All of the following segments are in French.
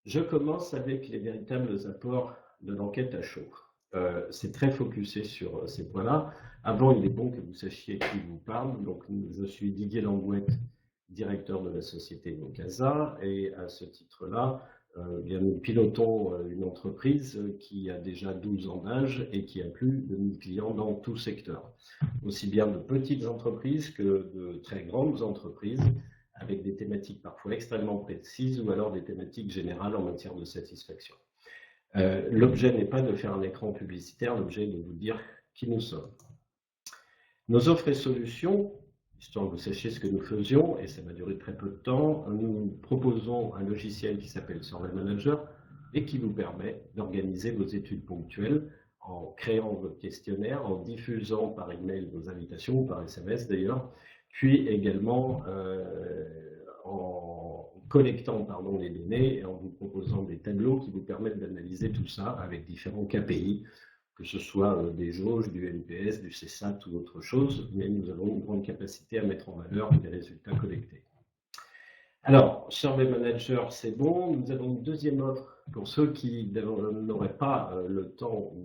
Je commence avec les véritables apports de l'enquête à chaud. C'est très focusé sur ces points-là. Avant, il est bon que vous sachiez qui vous parle. Donc, je suis Didier Langouette, directeur de la société Nocasa, et à ce titre-là, nous pilotons une entreprise qui a déjà 12 ans d'âge et qui a plus de 1000 clients dans tout secteur, aussi bien de petites entreprises que de très grandes entreprises, avec des thématiques parfois extrêmement précises ou alors des thématiques générales en matière de satisfaction. L'objet n'est pas de faire un écran publicitaire, l'objet est de vous dire qui nous sommes. Nos offres et solutions, histoire que vous sachiez ce que nous faisions, et ça va durer très peu de temps, nous proposons un logiciel qui s'appelle Survey Manager et qui vous permet d'organiser vos études ponctuelles en créant votre questionnaire, en diffusant par email vos invitations, ou par SMS d'ailleurs, puis également en collectant les données et en vous proposant des tableaux qui vous permettent d'analyser tout ça avec différents KPI, que ce soit des jauges, du NPS, du CSAT ou autre chose, mais nous avons une grande capacité à mettre en valeur les résultats collectés. Alors, Survey Manager, c'est bon. Nous avons une deuxième offre pour ceux qui n'auraient pas le temps ou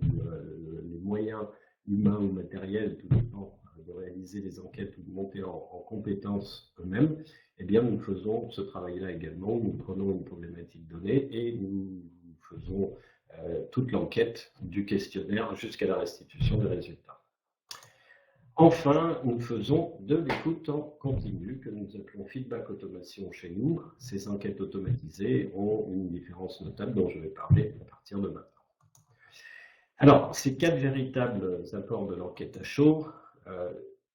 les moyens humains ou matériels, tout dépend, de réaliser des enquêtes ou de monter en compétences eux-mêmes. Eh bien, nous faisons ce travail-là également. Nous prenons une problématique donnée et nous faisons toute l'enquête du questionnaire jusqu'à la restitution des résultats. Enfin, nous faisons de l'écoute en continu, que nous appelons feedback automation chez nous. Ces enquêtes automatisées ont une différence notable dont je vais parler à partir de maintenant. Alors, ces 4 véritables apports de l'enquête à chaud,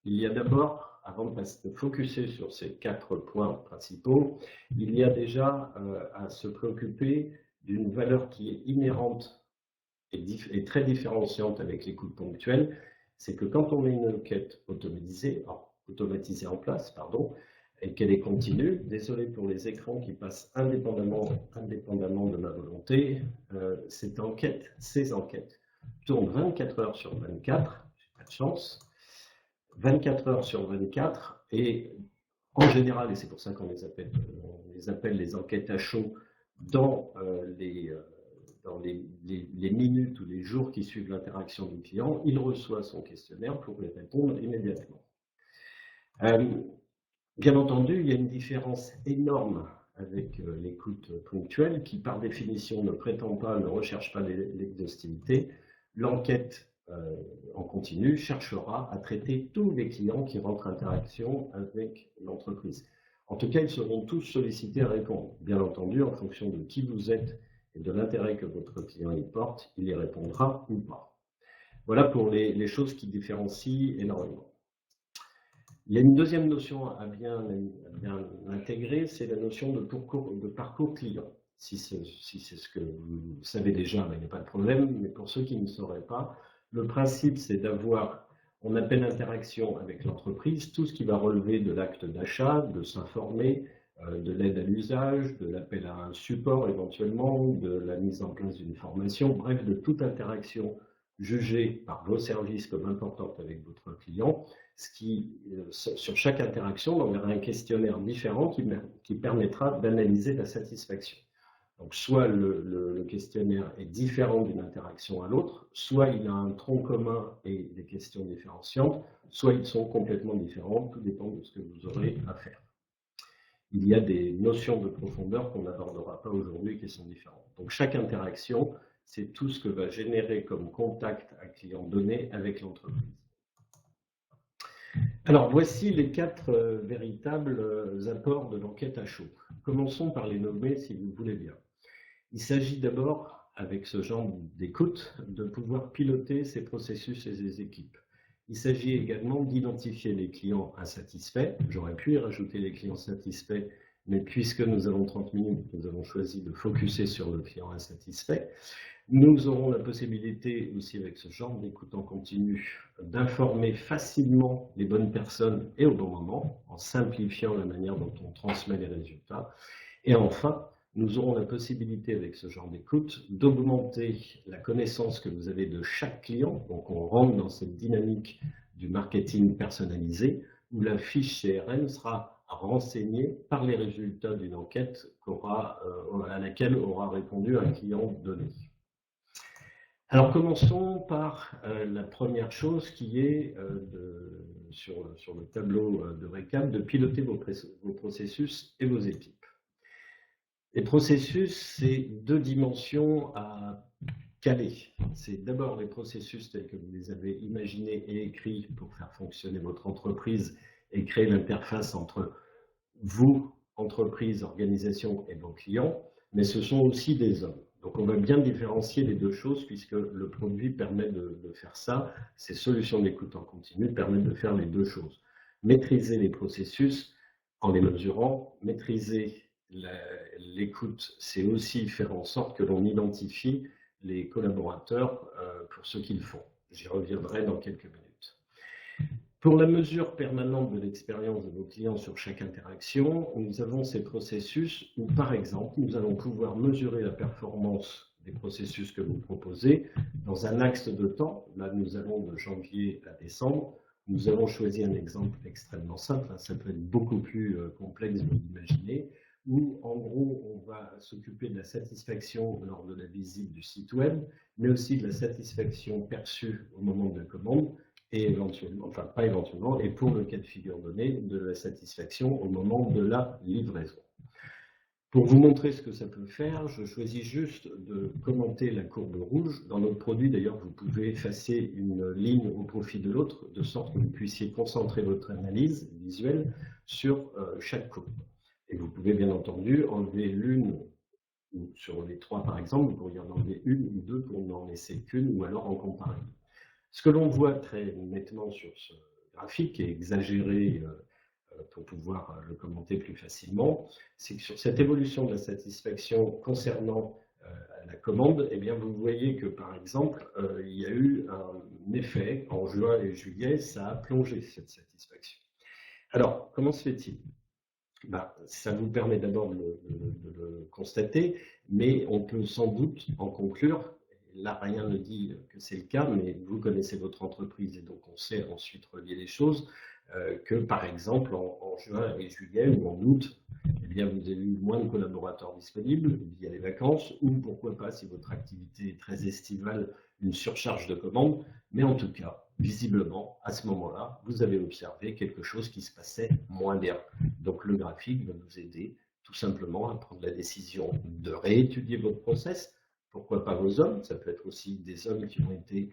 il y a d'abord, avant de focuser sur ces 4 points principaux, il y a déjà à se préoccuper d'une valeur qui est inhérente et très différenciante avec l'écoute ponctuelle, c'est que quand on met une enquête automatisée en place, et qu'elle est continue, désolé pour les écrans qui passent indépendamment de ma volonté, ces enquêtes tournent 24 heures sur 24, j'ai pas de chance, 24 heures sur 24, et en général, et c'est pour ça qu'on les appelle les enquêtes à chaud, dans les minutes ou les jours qui suivent l'interaction du client, il reçoit son questionnaire pour y répondre immédiatement. Bien entendu, il y a une différence énorme avec l'écoute ponctuelle qui, par définition, ne recherche pas l'exhaustivité. L'enquête en continu cherchera à traiter tous les clients qui rentrent en interaction avec l'entreprise. En tout cas, ils seront tous sollicités à répondre. Bien entendu, en fonction de qui vous êtes et de l'intérêt que votre client y porte, il y répondra ou pas. Voilà pour les choses qui différencient énormément. Il y a une deuxième notion à bien intégrer, c'est la notion de parcours client. Si c'est ce que vous savez déjà, il n'y a pas de problème, mais pour ceux qui ne sauraient pas, le principe c'est d'avoir, on appelle interaction avec l'entreprise, tout ce qui va relever de l'acte d'achat, de s'informer, de l'aide à l'usage, de l'appel à un support éventuellement, de la mise en place d'une formation, bref, de toute interaction jugée par vos services comme importante avec votre client, sur chaque interaction, on aura un questionnaire différent qui permettra d'analyser la satisfaction. Donc, soit le questionnaire est différent d'une interaction à l'autre, soit il a un tronc commun et des questions différenciantes, soit ils sont complètement différents, tout dépend de ce que vous aurez à faire. Il y a des notions de profondeur qu'on n'abordera pas aujourd'hui qui sont différentes. Donc, chaque interaction, c'est tout ce que va générer comme contact un client donné avec l'entreprise. Alors, voici les 4 véritables apports de l'enquête à chaud. Commençons par les nommer si vous voulez bien. Il s'agit d'abord, avec ce genre d'écoute, de pouvoir piloter ces processus et ces équipes. Il s'agit également d'identifier les clients insatisfaits. J'aurais pu y rajouter les clients satisfaits, mais puisque nous avons 30 minutes, nous avons choisi de focuser sur le client insatisfait. Nous aurons la possibilité aussi, avec ce genre d'écoute en continu, d'informer facilement les bonnes personnes et au bon moment, en simplifiant la manière dont on transmet les résultats. Et enfin, nous aurons la possibilité, avec ce genre d'écoute, d'augmenter la connaissance que vous avez de chaque client. Donc, on rentre dans cette dynamique du marketing personnalisé, où la fiche CRM sera renseigné par les résultats d'une enquête à laquelle aura répondu un client donné. Alors commençons par la première chose qui est, sur le tableau de récap, de piloter vos processus et vos équipes. Les processus, c'est deux dimensions à caler. C'est d'abord les processus tels que vous les avez imaginés et écrits pour faire fonctionner votre entreprise et créer l'interface entre vous, entreprise, organisation et vos clients, mais ce sont aussi des hommes. Donc on va bien différencier les deux choses puisque le produit permet de faire ça. Ces solutions d'écoute en continu permettent de faire les deux choses. Maîtriser les processus en les mesurant, maîtriser l'écoute, c'est aussi faire en sorte que l'on identifie les collaborateurs pour ce qu'ils font. J'y reviendrai dans quelques minutes. Pour la mesure permanente de l'expérience de vos clients sur chaque interaction, nous avons ces processus où, par exemple, nous allons pouvoir mesurer la performance des processus que vous proposez dans un axe de temps. Là, nous allons de janvier à décembre. Nous avons choisi un exemple extrêmement simple, ça peut être beaucoup plus complexe de l'imaginer, où en gros, on va s'occuper de la satisfaction lors de la visite du site web, mais aussi de la satisfaction perçue au moment de la commande, et éventuellement, enfin pas éventuellement, et pour le cas de figure donné, de la satisfaction au moment de la livraison. Pour vous montrer ce que ça peut faire, je choisis juste de commenter la courbe rouge. Dans notre produit, d'ailleurs, vous pouvez effacer une ligne au profit de l'autre, de sorte que vous puissiez concentrer votre analyse visuelle sur chaque courbe. Et vous pouvez bien entendu enlever l'une, ou sur les trois par exemple, vous pourriez en enlever une ou deux pour n'en laisser qu'une, ou alors en comparer. Ce que l'on voit très nettement sur ce graphique, et exagéré pour pouvoir le commenter plus facilement, c'est que sur cette évolution de la satisfaction concernant la commande, eh bien, vous voyez que par exemple, il y a eu un effet en juin et juillet, ça a plongé cette satisfaction. Alors, comment se fait-il ? Ça vous permet d'abord de le constater, mais on peut sans doute en conclure, là rien ne dit que c'est le cas, mais vous connaissez votre entreprise et donc on sait ensuite relier les choses, que par exemple en juin et juillet ou en août, eh bien, vous avez eu moins de collaborateurs disponibles via les vacances, ou pourquoi pas, si votre activité est très estivale, une surcharge de commandes, mais en tout cas, visiblement, à ce moment-là, vous avez observé quelque chose qui se passait moins bien. Donc le graphique va nous aider tout simplement à prendre la décision de réétudier votre process. Pourquoi pas vos hommes? Ça peut être aussi des hommes qui ont été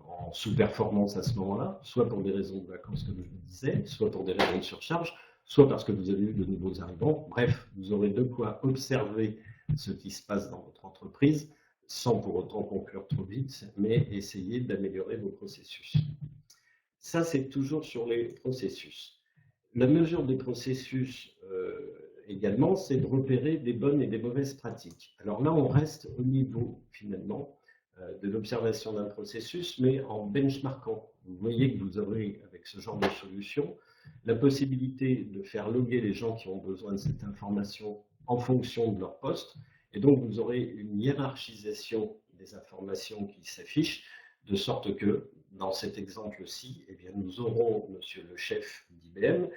en sous-performance à ce moment-là, soit pour des raisons de vacances, comme je le disais, soit pour des raisons de surcharge, soit parce que vous avez eu de nouveaux arrivants. Bref, vous aurez de quoi observer ce qui se passe dans votre entreprise, sans pour autant conclure trop vite, mais essayer d'améliorer vos processus. Ça, c'est toujours sur les processus. La mesure des processus également, c'est de repérer des bonnes et des mauvaises pratiques. Alors là, on reste au niveau, finalement, de l'observation d'un processus, mais en benchmarkant. Vous voyez que vous aurez, avec ce genre de solution, la possibilité de faire loguer les gens qui ont besoin de cette information en fonction de leur poste, et donc vous aurez une hiérarchisation des informations qui s'affichent, de sorte que, dans cet exemple-ci, eh bien, nous aurons monsieur le chef d'IBM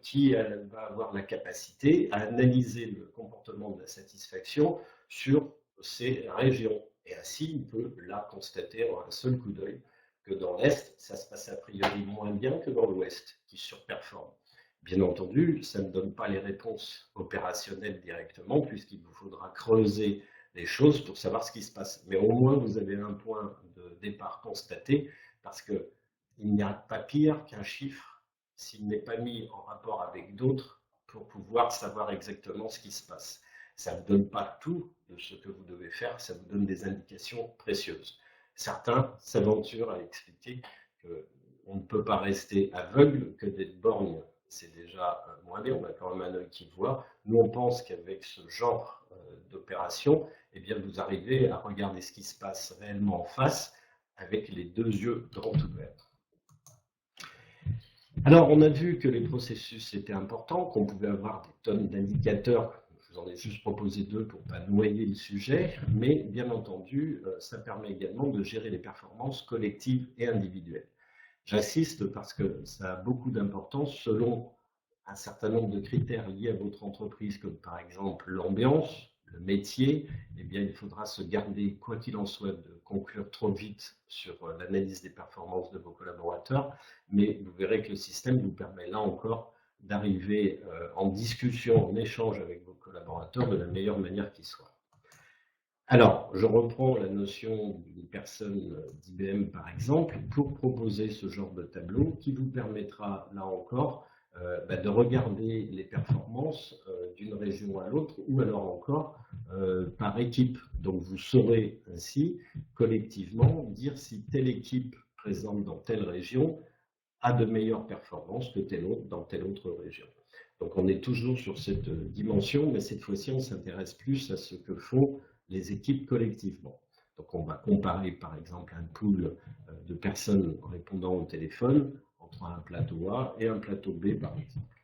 qui va avoir la capacité à analyser le comportement de la satisfaction sur ces régions. Et ainsi, il peut là constater en un seul coup d'œil que dans l'Est, ça se passe a priori moins bien que dans l'Ouest, qui surperforme. Bien entendu, ça ne donne pas les réponses opérationnelles directement, puisqu'il vous faudra creuser les choses pour savoir ce qui se passe. Mais au moins, vous avez un point de départ constaté, parce qu'il n'y a pas pire qu'un chiffre s'il n'est pas mis en rapport avec d'autres pour pouvoir savoir exactement ce qui se passe. Ça ne vous donne pas tout de ce que vous devez faire, ça vous donne des indications précieuses. Certains s'aventurent à expliquer qu'on ne peut pas rester aveugle, que d'être borgne, c'est déjà moins bien, on a quand même un œil qui voit. Nous, on pense qu'avec ce genre d'opération, eh bien, vous arrivez à regarder ce qui se passe réellement en face avec les deux yeux grands ouverts. Alors, on a vu que les processus étaient importants, qu'on pouvait avoir des tonnes d'indicateurs. Je vous en ai juste proposé deux pour ne pas noyer le sujet, mais bien entendu, ça permet également de gérer les performances collectives et individuelles. J'insiste parce que ça a beaucoup d'importance selon un certain nombre de critères liés à votre entreprise, comme par exemple l'ambiance, le métier, eh bien, il faudra se garder, quoi qu'il en soit, de conclure trop vite sur l'analyse des performances de vos collaborateurs, mais vous verrez que le système vous permet là encore d'arriver en discussion, en échange avec vos collaborateurs de la meilleure manière qui soit. Alors, je reprends la notion d'une personne d'IBM par exemple pour proposer ce genre de tableau qui vous permettra là encore de regarder les performances d'une région à l'autre ou alors encore par équipe. Donc vous saurez ainsi collectivement dire si telle équipe présente dans telle région a de meilleures performances que telle autre dans telle autre région. Donc on est toujours sur cette dimension, mais cette fois-ci on s'intéresse plus à ce que font les équipes collectivement. Donc on va comparer par exemple un pool de personnes répondant au téléphone entre un plateau A et un plateau B par exemple.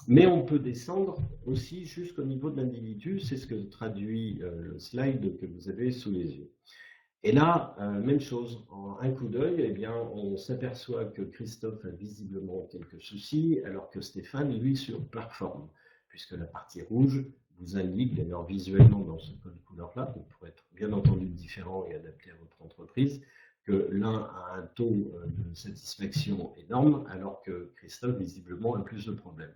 Mais on peut descendre aussi jusqu'au niveau de l'individu, c'est ce que traduit le slide que vous avez sous les yeux. Et là, même chose, en un coup d'œil, eh bien, on s'aperçoit que Christophe a visiblement quelques soucis, alors que Stéphane, lui, surperforme, puisque la partie rouge vous indique, d'ailleurs visuellement dans ce code couleur-là, qui pourrait être bien entendu différent et adapté à votre entreprise, que l'un a un taux de satisfaction énorme, alors que Christophe, visiblement, a plus de problèmes.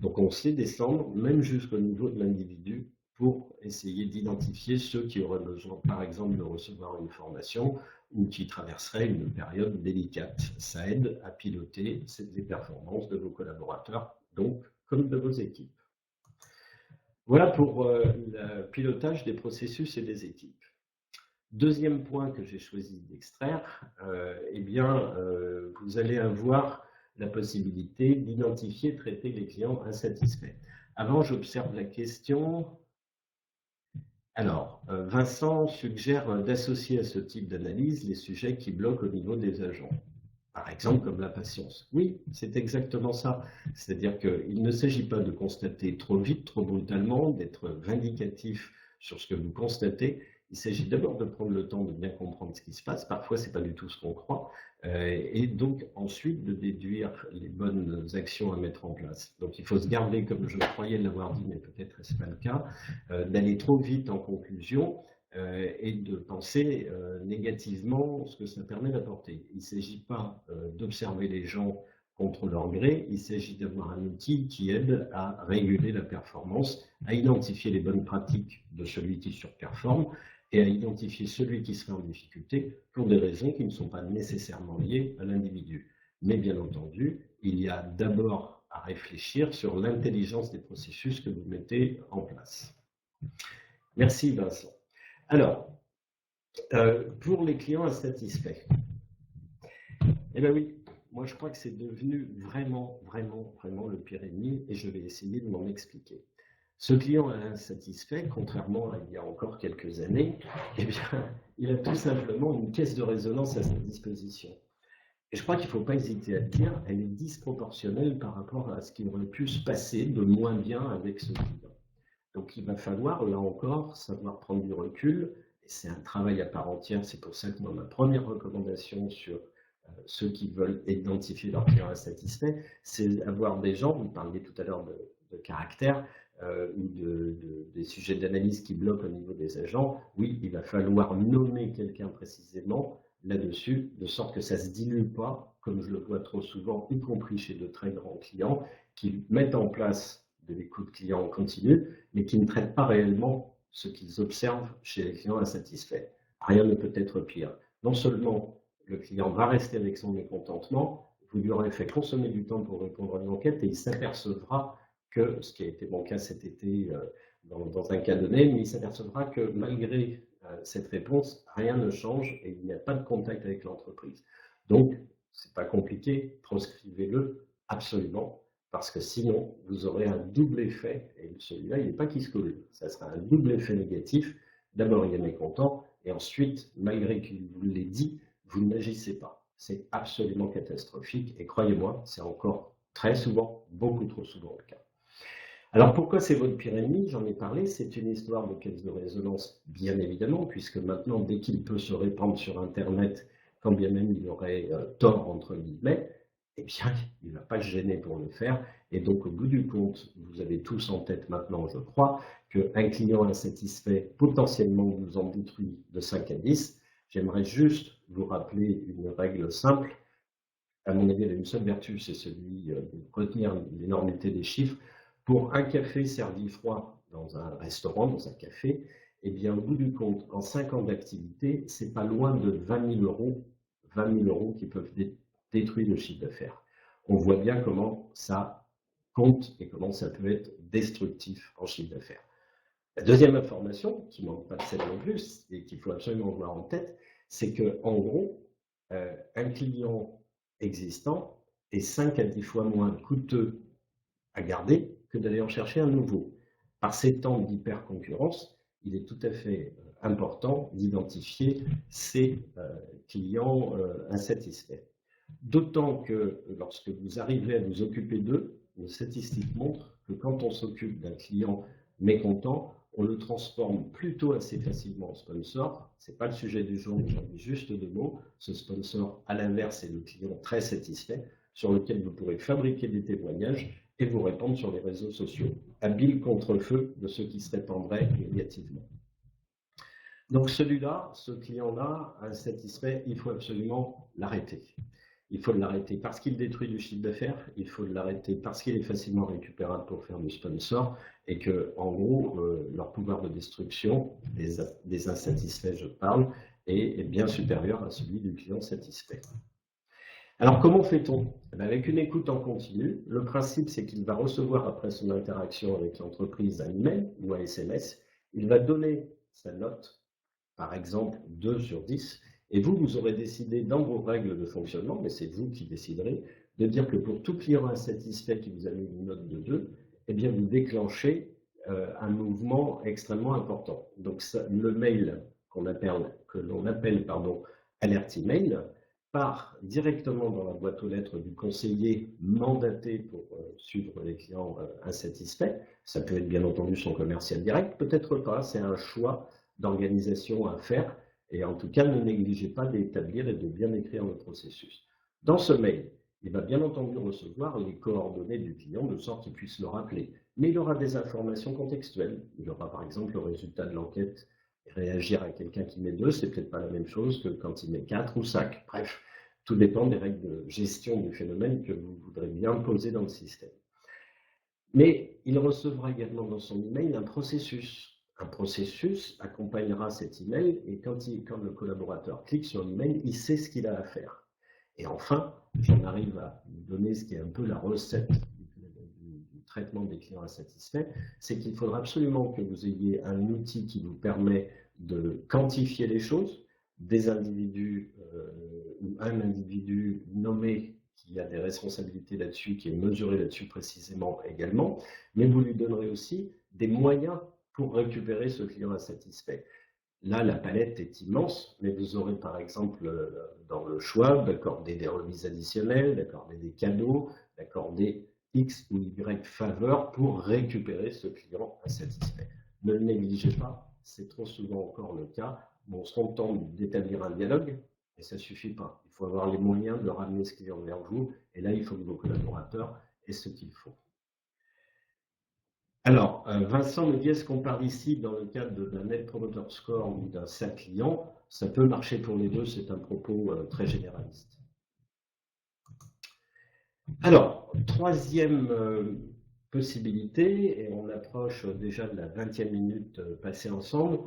Donc on sait descendre, même jusqu'au niveau de l'individu, pour essayer d'identifier ceux qui auraient besoin, par exemple, de recevoir une formation ou qui traverseraient une période délicate. Ça aide à piloter les performances de vos collaborateurs, donc comme de vos équipes. Voilà pour le pilotage des processus et des équipes. Deuxième point que j'ai choisi d'extraire, vous allez avoir la possibilité d'identifier, traiter les clients insatisfaits. Avant, j'observe la question. Alors, Vincent suggère d'associer à ce type d'analyse les sujets qui bloquent au niveau des agents. Par exemple, comme la patience. Oui, c'est exactement ça. C'est-à-dire qu'il ne s'agit pas de constater trop vite, trop brutalement, d'être vindicatif sur ce que vous constatez. Il s'agit d'abord de prendre le temps de bien comprendre ce qui se passe. Parfois, ce n'est pas du tout ce qu'on croit. Et donc, ensuite, de déduire les bonnes actions à mettre en place. Donc, il faut se garder, comme je croyais l'avoir dit, mais peut-être est-ce pas le cas, d'aller trop vite en conclusion et de penser négativement ce que ça permet d'apporter. Il ne s'agit pas d'observer les gens contre leur gré, il s'agit d'avoir un outil qui aide à réguler la performance, à identifier les bonnes pratiques de celui qui surperforme et à identifier celui qui serait en difficulté pour des raisons qui ne sont pas nécessairement liées à l'individu. Mais bien entendu, il y a d'abord à réfléchir sur l'intelligence des processus que vous mettez en place. Merci Vincent. Alors, pour les clients insatisfaits, eh bien oui, moi je crois que c'est devenu vraiment le pire ennemi et je vais essayer de m'en expliquer. Ce client insatisfait, contrairement à il y a encore quelques années, eh bien, il a tout simplement une caisse de résonance à sa disposition. Et je crois qu'il ne faut pas hésiter à le dire, elle est disproportionnelle par rapport à ce qui aurait pu se passer de moins bien avec ce client. Donc il va falloir, là encore, savoir prendre du recul, et c'est un travail à part entière, c'est pour ça que moi, ma première recommandation sur ceux qui veulent identifier leurs clients insatisfaits, c'est avoir des gens, vous parliez tout à l'heure de caractère, ou des sujets d'analyse qui bloquent au niveau des agents, oui, il va falloir nommer quelqu'un précisément là-dessus, de sorte que ça ne se dilue pas, comme je le vois trop souvent, y compris chez de très grands clients, qui mettent en place de l'écoute client en continu, mais qui ne traitent pas réellement ce qu'ils observent chez les clients insatisfaits. Rien ne peut être pire. Non seulement le client va rester avec son mécontentement, vous lui aurez fait consommer du temps pour répondre à une enquête et il s'apercevra que, ce qui a été mon cas cet été dans un cas donné, mais il s'apercevra que malgré cette réponse, rien ne change et il n'y a pas de contact avec l'entreprise. Donc, c'est pas compliqué, proscrivez-le absolument, parce que sinon, vous aurez un double effet, et celui-là, il n'est pas qui se coule, ça sera un double effet négatif. D'abord, il est mécontent, et ensuite, malgré qu'il vous l'ait dit, vous n'agissez pas. C'est absolument catastrophique, et croyez-moi, c'est encore très souvent, beaucoup trop souvent le cas. Alors pourquoi c'est votre pire ennemi? J'en ai parlé, c'est une histoire de caisse de résonance, bien évidemment, puisque maintenant, dès qu'il peut se répandre sur Internet, quand bien même il aurait tort, entre guillemets, eh bien, il ne va pas se gêner pour le faire. Et donc, au bout du compte, vous avez tous en tête maintenant, je crois, qu'un client insatisfait potentiellement vous en détruit de 5 à 10. J'aimerais juste vous rappeler une règle simple. À mon avis, elle a une seule vertu, c'est celui de retenir l'énormité des chiffres. Pour un café servi froid dans un restaurant, dans un café, eh bien, au bout du compte, en 5 ans d'activité, c'est pas loin de 20 000 euros qui peuvent détruire le chiffre d'affaires. On voit bien comment ça compte et comment ça peut être destructif en chiffre d'affaires. La deuxième information, qui ne manque pas de celle non plus, et qu'il faut absolument avoir en tête, c'est qu'en gros, un client existant est 5 à 10 fois moins coûteux à garder que d'aller en chercher un nouveau. Par ces temps d'hyper-concurrence, il est tout à fait important d'identifier ces clients insatisfaits. D'autant que lorsque vous arrivez à vous occuper d'eux, les statistiques montrent que quand on s'occupe d'un client mécontent, on le transforme plutôt assez facilement en sponsor. Ce n'est pas le sujet du jour, mais j'en dis juste deux mots. Ce sponsor, à l'inverse, est le client très satisfait, sur lequel vous pourrez fabriquer des témoignages et vous répandre sur les réseaux sociaux. Habile contre-feu de ceux qui se répandraient négativement. Donc celui-là, ce client-là, insatisfait, il faut absolument l'arrêter. Il faut l'arrêter parce qu'il détruit du chiffre d'affaires, il faut l'arrêter parce qu'il est facilement récupérable pour faire du sponsor et que, en gros, leur pouvoir de destruction des insatisfaits, je parle, est bien supérieur à celui du client satisfait. Alors, comment fait-on? Avec une écoute en continu, le principe, c'est qu'il va recevoir, après son interaction avec l'entreprise, un email ou un SMS. Il va donner sa note, par exemple 2 sur 10, et vous aurez décidé dans vos règles de fonctionnement, mais c'est vous qui déciderez, de dire que pour tout client insatisfait qui vous a mis une note de 2, eh bien, vous déclenchez un mouvement extrêmement important. Donc, ça, le mail que l'on appelle alert email, part directement dans la boîte aux lettres du conseiller mandaté pour suivre les clients insatisfaits. Ça peut être bien entendu son commercial direct, peut-être pas, c'est un choix d'organisation à faire. Et en tout cas, ne négligez pas d'établir et de bien écrire le processus. Dans ce mail, il va bien entendu recevoir les coordonnées du client de sorte qu'il puisse le rappeler. Mais il aura des informations contextuelles. Il aura par exemple le résultat de l'enquête. Réagir à quelqu'un qui met 2, c'est peut-être pas la même chose que quand il met 4 ou 5. Bref, tout dépend des règles de gestion du phénomène que vous voudrez bien poser dans le système. Mais il recevra également dans son email un processus. Un processus accompagnera cet email et quand le collaborateur clique sur l'email, il sait ce qu'il a à faire. Et enfin, j'en arrive à vous donner ce qui est un peu la recette du traitement des clients insatisfaits, c'est qu'il faudra absolument que vous ayez un outil qui vous permet de quantifier les choses, des individus ou un individu nommé qui a des responsabilités là-dessus, qui est mesuré là-dessus précisément également, mais vous lui donnerez aussi des moyens pour récupérer ce client insatisfait. Là, la palette est immense, mais vous aurez par exemple dans le choix d'accorder des remises additionnelles, d'accorder des cadeaux, d'accorder X ou Y faveurs pour récupérer ce client insatisfait. Ne le négligez pas, c'est trop souvent encore le cas. On se contente d'établir un dialogue, mais ça ne suffit pas. Il faut avoir les moyens de ramener ce client vers vous, et là, il faut que vos collaborateurs aient ce qu'il faut. Alors, Vincent me dit, est-ce qu'on parle ici dans le cadre d'un Net Promoter Score ou d'un SAP client? Ça peut marcher pour les deux, c'est un propos très généraliste. Alors, troisième possibilité, et on approche déjà de la 20e minute passée ensemble,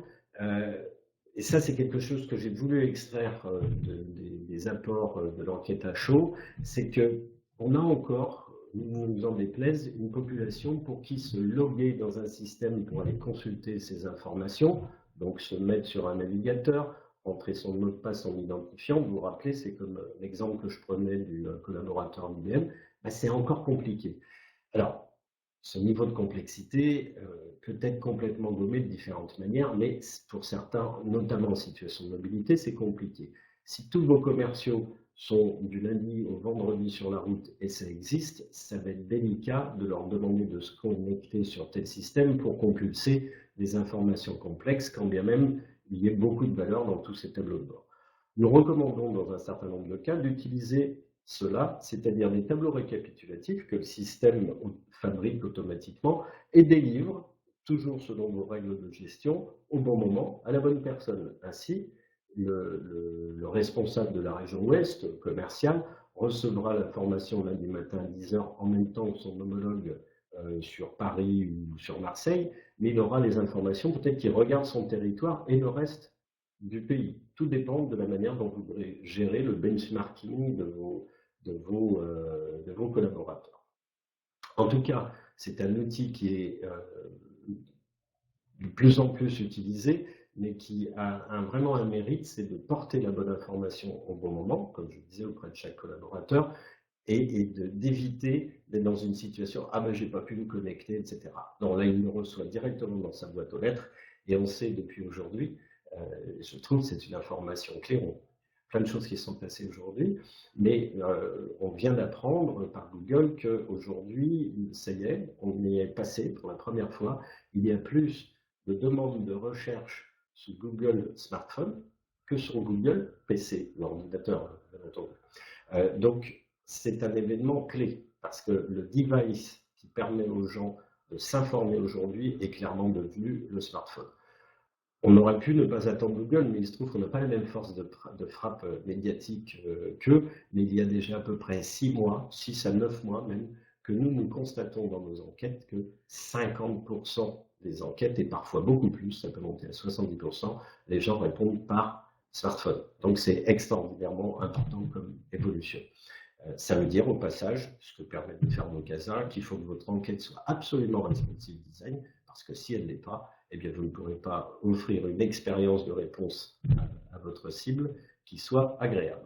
et ça c'est quelque chose que j'ai voulu extraire des apports de l'enquête à chaud, c'est qu'on a encore, nous en déplaise, une population pour qui se loguer dans un système pour aller consulter ces informations, donc se mettre sur un navigateur, entrer son mot de passe en identifiant, vous vous rappelez, c'est comme l'exemple que je prenais du collaborateur d'IBM, c'est encore compliqué. Alors, ce niveau de complexité peut être complètement gommé de différentes manières, mais pour certains, notamment en situation de mobilité, c'est compliqué. Si tous vos commerciaux sont du lundi au vendredi sur la route et ça existe, ça va être délicat de leur demander de se connecter sur tel système pour compulser des informations complexes, quand bien même il y ait beaucoup de valeur dans tous ces tableaux de bord. Nous recommandons dans un certain nombre de cas d'utiliser cela, c'est-à-dire des tableaux récapitulatifs que le système fabrique automatiquement et délivre, toujours selon vos règles de gestion, au bon moment, à la bonne personne. Ainsi, le responsable de la région ouest, commercial, recevra l'information lundi matin à 10h en même temps que son homologue sur Paris ou sur Marseille, mais il aura les informations, peut-être qu'il regarde son territoire et le reste du pays. Tout dépend de la manière dont vous voudrez gérer le benchmarking de vos collaborateurs. En tout cas, c'est un outil qui est de plus en plus utilisé, mais qui a vraiment un mérite, c'est de porter la bonne information au bon moment, comme je disais, auprès de chaque collaborateur, et d'éviter d'être dans une situation « Ah ben j'ai pas pu me connecter, etc. » Non, là, il le reçoit directement dans sa boîte aux lettres, et on sait depuis aujourd'hui, je trouve que c'est une information clé, plein de choses qui sont passées aujourd'hui, mais on vient d'apprendre par Google qu'aujourd'hui, ça y est, on y est passé pour la première fois, il y a plus de demandes de recherche sur Google Smartphone que sur Google PC, l'ordinateur, bien entendu. Donc, c'est un événement clé, parce que le device qui permet aux gens de s'informer aujourd'hui est clairement devenu le smartphone. On aurait pu ne pas attendre Google, mais il se trouve qu'on n'a pas la même force de frappe médiatique qu'eux, mais il y a déjà à peu près 6 mois, 6 à 9 mois même, que nous constatons dans nos enquêtes que 50% des enquêtes, et parfois beaucoup plus, ça peut monter à 70%, les gens répondent par smartphone. Donc c'est extraordinairement important comme évolution. Ça veut dire au passage, ce que permettent de faire nos casas, qu'il faut que votre enquête soit absolument responsive design, parce que si elle ne l'est pas, eh bien vous ne pourrez pas offrir une expérience de réponse à votre cible qui soit agréable.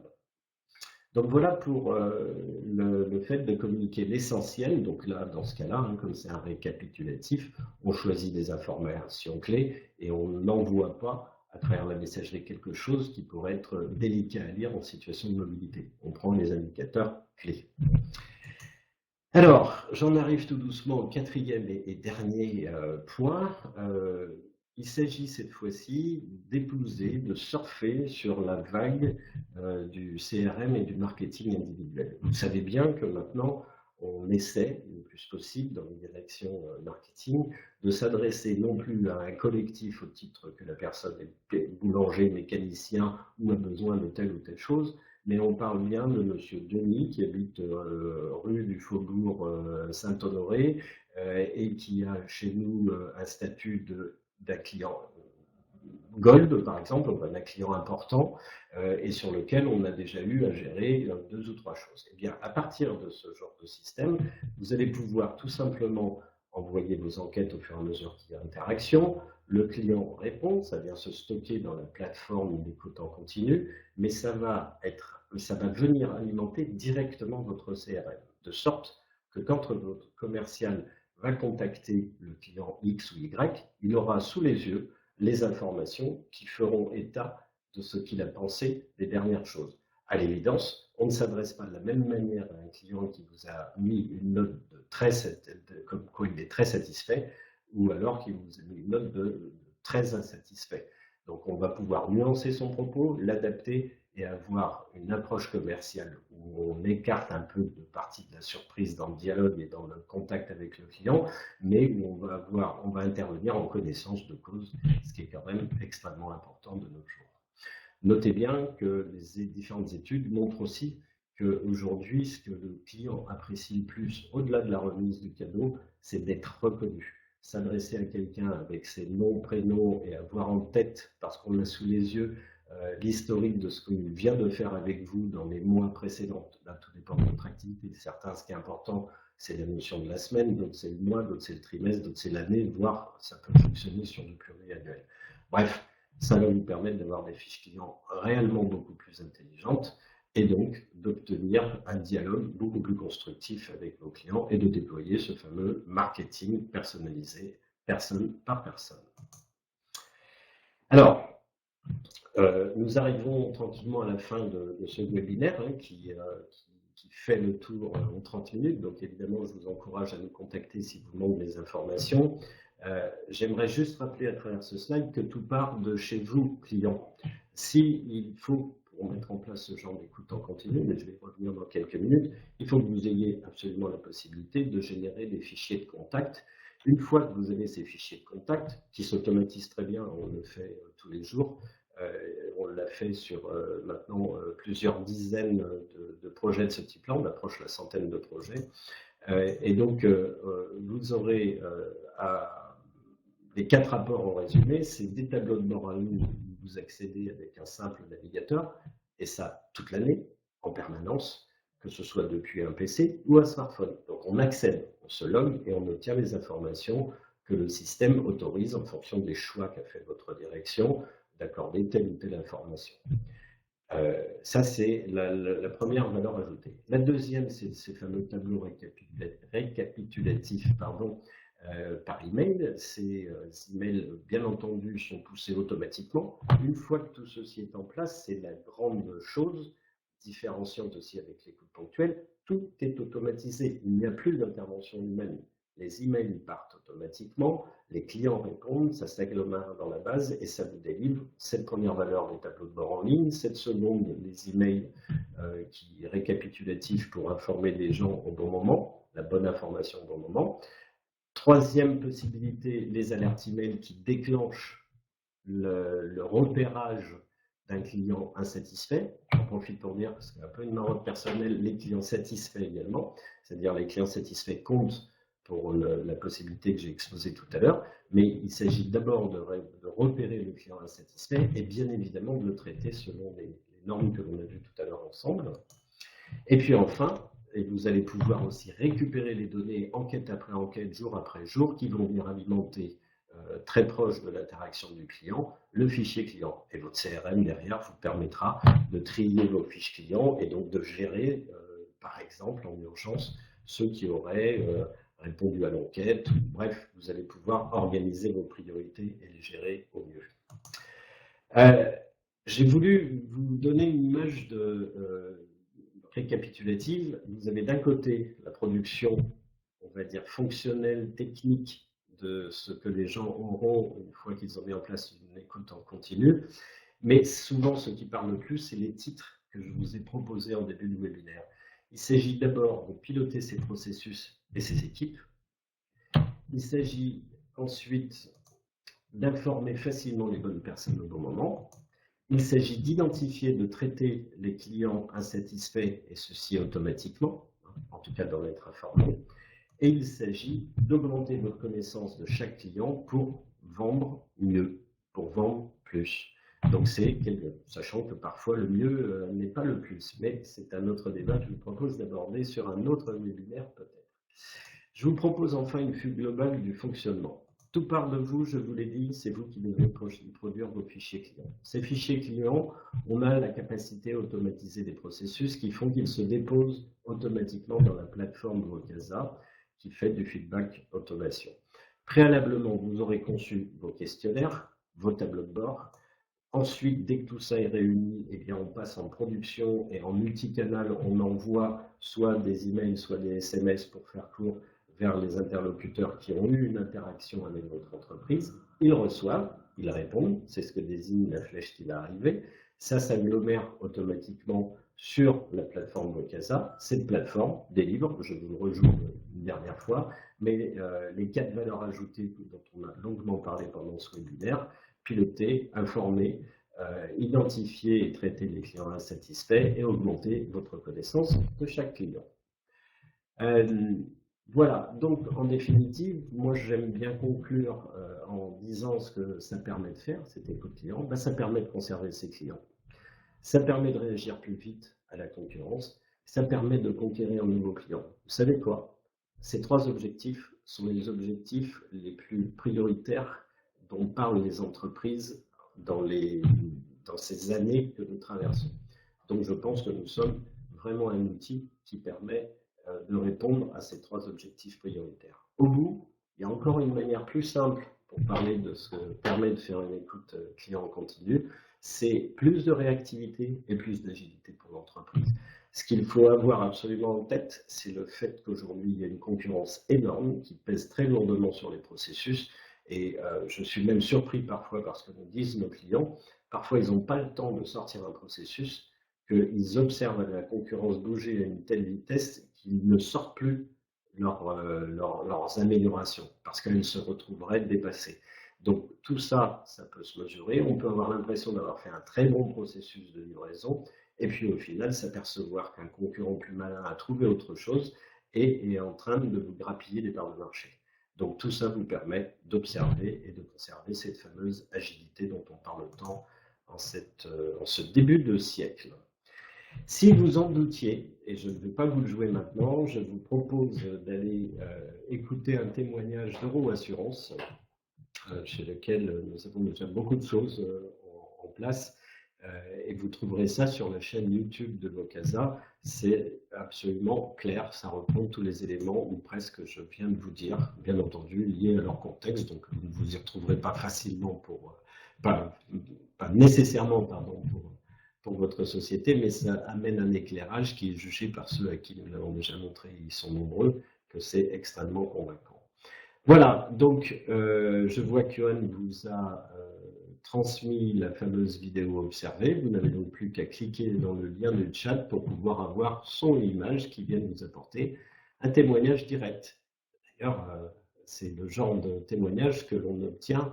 Donc voilà pour le fait de communiquer l'essentiel. Donc là, dans ce cas-là, comme c'est un récapitulatif, on choisit des informations clés et on n'envoie pas à travers la messagerie quelque chose qui pourrait être délicat à lire en situation de mobilité. On prend les indicateurs clés. Alors, j'en arrive tout doucement au quatrième et dernier point. Il s'agit cette fois-ci d'épouser, de surfer sur la vague du CRM et du marketing individuel. Vous savez bien que maintenant, on essaie le plus possible dans les directions marketing de s'adresser non plus à un collectif au titre que la personne est boulanger, mécanicien ou a besoin de telle ou telle chose, mais on parle bien de monsieur Denis qui habite rue du Faubourg Saint-Honoré et qui a chez nous un statut d'un client Gold, par exemple, d'un client important et sur lequel on a déjà eu à gérer 2 ou 3 choses. Eh bien, à partir de ce genre de système, vous allez pouvoir tout simplement envoyer vos enquêtes au fur et à mesure qu'il y a interaction. Le client répond, ça vient se stocker dans la plateforme d'écoute en continu, mais ça va venir alimenter directement votre CRM, de sorte que quand votre commercial va contacter le client X ou Y, il aura sous les yeux les informations qui feront état de ce qu'il a pensé des dernières choses. À l'évidence, on ne s'adresse pas de la même manière à un client qui vous a mis une note comme quoi il est très satisfait, ou alors qui vous a mis une note de très insatisfait. Donc on va pouvoir nuancer son propos, l'adapter et avoir une approche commerciale où on écarte un peu de partie de la surprise dans le dialogue et dans le contact avec le client, mais où on va intervenir en connaissance de cause, ce qui est quand même extrêmement important de nos jours. Notez bien que les différentes études montrent aussi qu'aujourd'hui, ce que le client apprécie le plus, au-delà de la remise du cadeau, c'est d'être reconnu. S'adresser à quelqu'un avec ses noms, prénoms et avoir en tête, parce qu'on l'a sous les yeux, l'historique de ce qu'il vient de faire avec vous dans les mois précédents. Là, tout dépend de votre activité. Certains, ce qui est important, c'est la notion de la semaine, d'autres c'est le mois, d'autres c'est le trimestre, d'autres c'est l'année, voire ça peut fonctionner sur du pluriannuel. Bref, ça va vous permettre d'avoir des fiches clients réellement beaucoup plus intelligentes et donc d'obtenir un dialogue beaucoup plus constructif avec vos clients et de déployer ce fameux marketing personnalisé, personne par personne. Alors, nous arrivons tranquillement à la fin de ce webinaire qui fait le tour en 30 minutes. Donc évidemment, je vous encourage à nous contacter si vous manquez des informations. J'aimerais juste rappeler à travers ce slide que tout part de chez vous, client. S'il faut, pour pour mettre en place ce genre d'écoute en continu, mais je vais y revenir dans quelques minutes, il faut que vous ayez absolument la possibilité de générer des fichiers de contact. Une fois que vous avez ces fichiers de contact, qui s'automatisent très bien, on le fait tous les jours, on l'a fait sur maintenant plusieurs dizaines de projets de ce type-là, on approche la centaine de projets. Et donc, vous aurez les 4 rapports en résumé, c'est des tableaux de bord en ligne où vous accédez avec un simple navigateur, et ça toute l'année, en permanence, que ce soit depuis un PC ou un smartphone. Donc on accède, on se logue et on obtient les informations que le système autorise en fonction des choix qu'a fait votre direction d'accorder telle ou telle information. Ça, c'est la première valeur ajoutée. La deuxième, c'est ces fameux tableaux récapitulatifs par email. Ces emails, bien entendu, sont poussés automatiquement. Une fois que tout ceci est en place, c'est la grande chose, différenciante aussi avec l'écoute ponctuelle, tout est automatisé. Il n'y a plus d'intervention humaine. Les emails partent automatiquement, les clients répondent, ça s'agglomère dans la base et ça vous délivre cette première valeur des tableaux de bord en ligne, cette seconde, les emails qui récapitulatifs pour informer les gens au bon moment, la bonne information au bon moment. Troisième possibilité, les alertes email qui déclenchent le repérage d'un client insatisfait. J'en profite pour dire, parce qu'il y a un peu une marotte personnelle, les clients satisfaits également, c'est-à-dire les clients satisfaits comptent pour la possibilité que j'ai exposée tout à l'heure, mais il s'agit d'abord de repérer le client insatisfait et bien évidemment de le traiter selon les normes que l'on a vues tout à l'heure ensemble. Et puis enfin, et vous allez pouvoir aussi récupérer les données enquête après enquête, jour après jour, qui vont venir alimenter très proche de l'interaction du client, le fichier client. Et votre CRM derrière vous permettra de trier vos fiches clients et donc de gérer, par exemple, en urgence, ceux qui auraient répondu à l'enquête. Bref, vous allez pouvoir organiser vos priorités et les gérer au mieux. J'ai voulu vous donner une image récapitulative. Vous avez d'un côté la production, on va dire, fonctionnelle, technique, de ce que les gens auront une fois qu'ils ont mis en place une écoute en continu. Mais souvent, ce qui parle le plus, c'est les titres que je vous ai proposés en début de webinaire. Il s'agit d'abord de piloter ces processus et ces équipes. Il s'agit ensuite d'informer facilement les bonnes personnes au bon moment. Il s'agit d'identifier, de traiter les clients insatisfaits, et ceci automatiquement, en tout cas d'en être informé. Et il s'agit d'augmenter votre connaissance de chaque client pour vendre mieux, pour vendre plus. Donc c'est, sachant que parfois le mieux n'est pas le plus, mais c'est un autre débat que je vous propose d'aborder sur un autre webinaire peut-être. Je vous propose enfin une vue globale du fonctionnement. Tout part de vous, je vous l'ai dit, c'est vous qui devez produire vos fichiers clients. Ces fichiers clients, on a la capacité à automatiser des processus qui font qu'ils se déposent automatiquement dans la plateforme Vocasa qui fait du feedback automation. Préalablement, vous aurez conçu vos questionnaires, vos tableaux de bord. Ensuite, dès que tout ça est réuni, eh bien, on passe en production et en multicanal, on envoie soit des emails, soit des SMS pour faire court vers les interlocuteurs qui ont eu une interaction avec votre entreprise. Ils reçoivent, ils répondent, c'est ce que désigne la flèche qui va arriver. Ça s'agglomère automatiquement sur la plateforme Vocasa. Cette plateforme délivre, je vous le rejoue une dernière fois, mais les 4 valeurs ajoutées dont on a longuement parlé pendant ce webinaire, piloter, informer, identifier et traiter les clients insatisfaits et augmenter votre connaissance de chaque client. Voilà, donc en définitive, moi j'aime bien conclure en disant ce que ça permet de faire, cette écoute client, ça permet de conserver ses clients. Ça permet de réagir plus vite à la concurrence, ça permet de conquérir un nouveau client. Vous savez quoi? Ces 3 objectifs sont les objectifs les plus prioritaires dont parlent les entreprises dans ces années que nous traversons. Donc je pense que nous sommes vraiment un outil qui permet de répondre à ces 3 objectifs prioritaires. Au bout, il y a encore une manière plus simple pour parler de ce que permet de faire une écoute client en continu, c'est plus de réactivité et plus d'agilité pour l'entreprise. Ce qu'il faut avoir absolument en tête, c'est le fait qu'aujourd'hui, il y a une concurrence énorme qui pèse très lourdement sur les processus. Et je suis même surpris parfois parce que nous disent nos clients, parfois ils n'ont pas le temps de sortir un processus qu'ils observent la concurrence bouger à une telle vitesse qu'ils ne sortent plus leurs améliorations, parce qu'elles se retrouveraient dépassées. Donc tout ça, ça peut se mesurer. On peut avoir l'impression d'avoir fait un très bon processus de livraison, et puis au final s'apercevoir qu'un concurrent plus malin a trouvé autre chose et est en train de vous grappiller des parts de marché. Donc tout ça vous permet d'observer et de conserver cette fameuse agilité dont on parle tant en ce début de siècle. Si vous en doutiez, et je ne vais pas vous le jouer maintenant, je vous propose d'aller écouter un témoignage d'Euroassurance, chez lequel nous avons déjà beaucoup de choses en place, et vous trouverez ça sur la chaîne YouTube de Vocasa. C'est absolument clair, ça reprend tous les éléments, ou presque, je viens de vous dire, bien entendu, liés à leur contexte, donc vous ne vous y retrouverez pas facilement pas nécessairement, pardon, pour votre société, mais ça amène un éclairage qui est jugé par ceux à qui nous l'avons déjà montré, ils sont nombreux, que c'est extrêmement convaincant. Voilà, donc je vois que Johan vous a transmis la fameuse vidéo observée. Vous n'avez donc plus qu'à cliquer dans le lien du chat pour pouvoir avoir son image qui vient vous apporter un témoignage direct. D'ailleurs, c'est le genre de témoignage que l'on obtient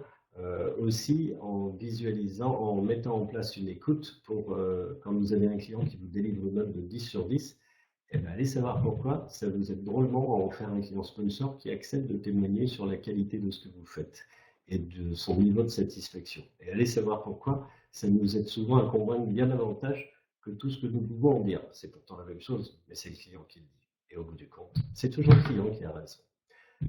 aussi en visualisant, en mettant en place une écoute pour quand vous avez un client qui vous délivre une note de 10 sur 10, eh bien, allez savoir pourquoi, ça vous aide drôlement à en faire un client sponsor qui accepte de témoigner sur la qualité de ce que vous faites et de son niveau de satisfaction. Et allez savoir pourquoi, ça nous aide souvent à convaincre bien davantage que tout ce que nous pouvons en dire. C'est pourtant la même chose, mais c'est le client qui le dit. Et au bout du compte, c'est toujours le client qui a raison.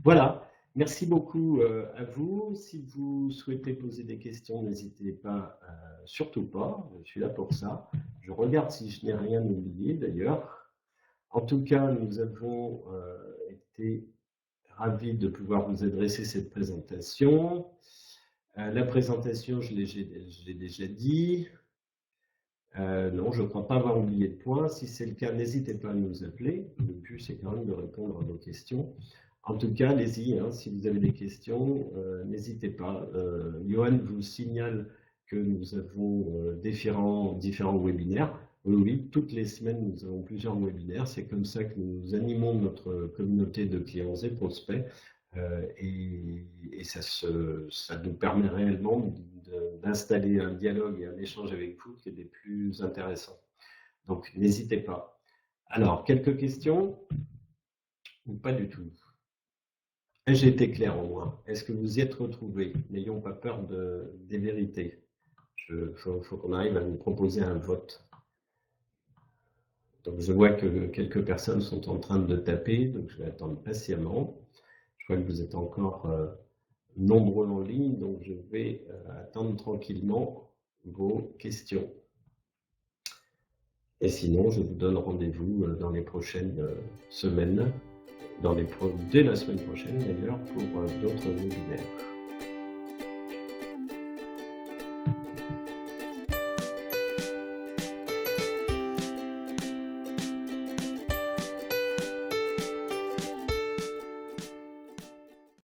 Voilà. Merci beaucoup à vous. Si vous souhaitez poser des questions, n'hésitez pas, surtout pas. Je suis là pour ça. Je regarde si je n'ai rien oublié d'ailleurs. En tout cas, nous avons été ravis de pouvoir vous adresser cette présentation. La présentation, je l'ai déjà dit. Non, je ne crois pas avoir oublié de point. Si c'est le cas, n'hésitez pas à nous appeler. Le but, c'est quand même de répondre à vos questions. En tout cas, allez-y, hein, si vous avez des questions, n'hésitez pas. Johan vous signale que nous avons différents webinaires. Oui, toutes les semaines, nous avons plusieurs webinaires. C'est comme ça que nous animons notre communauté de clients et prospects. Et ça nous permet réellement d'installer un dialogue et un échange avec vous qui est des plus intéressants. Donc, n'hésitez pas. Alors, quelques questions ou pas du tout? J'ai été clair au moins. Est-ce que vous y êtes retrouvés? N'ayons pas peur des vérités. Il faut qu'on arrive à nous proposer un vote. Donc je vois que quelques personnes sont en train de taper, donc je vais attendre patiemment. Je vois que vous êtes encore nombreux en ligne, donc je vais attendre tranquillement vos questions. Et sinon, je vous donne rendez-vous dans les prochaines semaines, dès la semaine prochaine d'ailleurs, pour d'autres webinaires.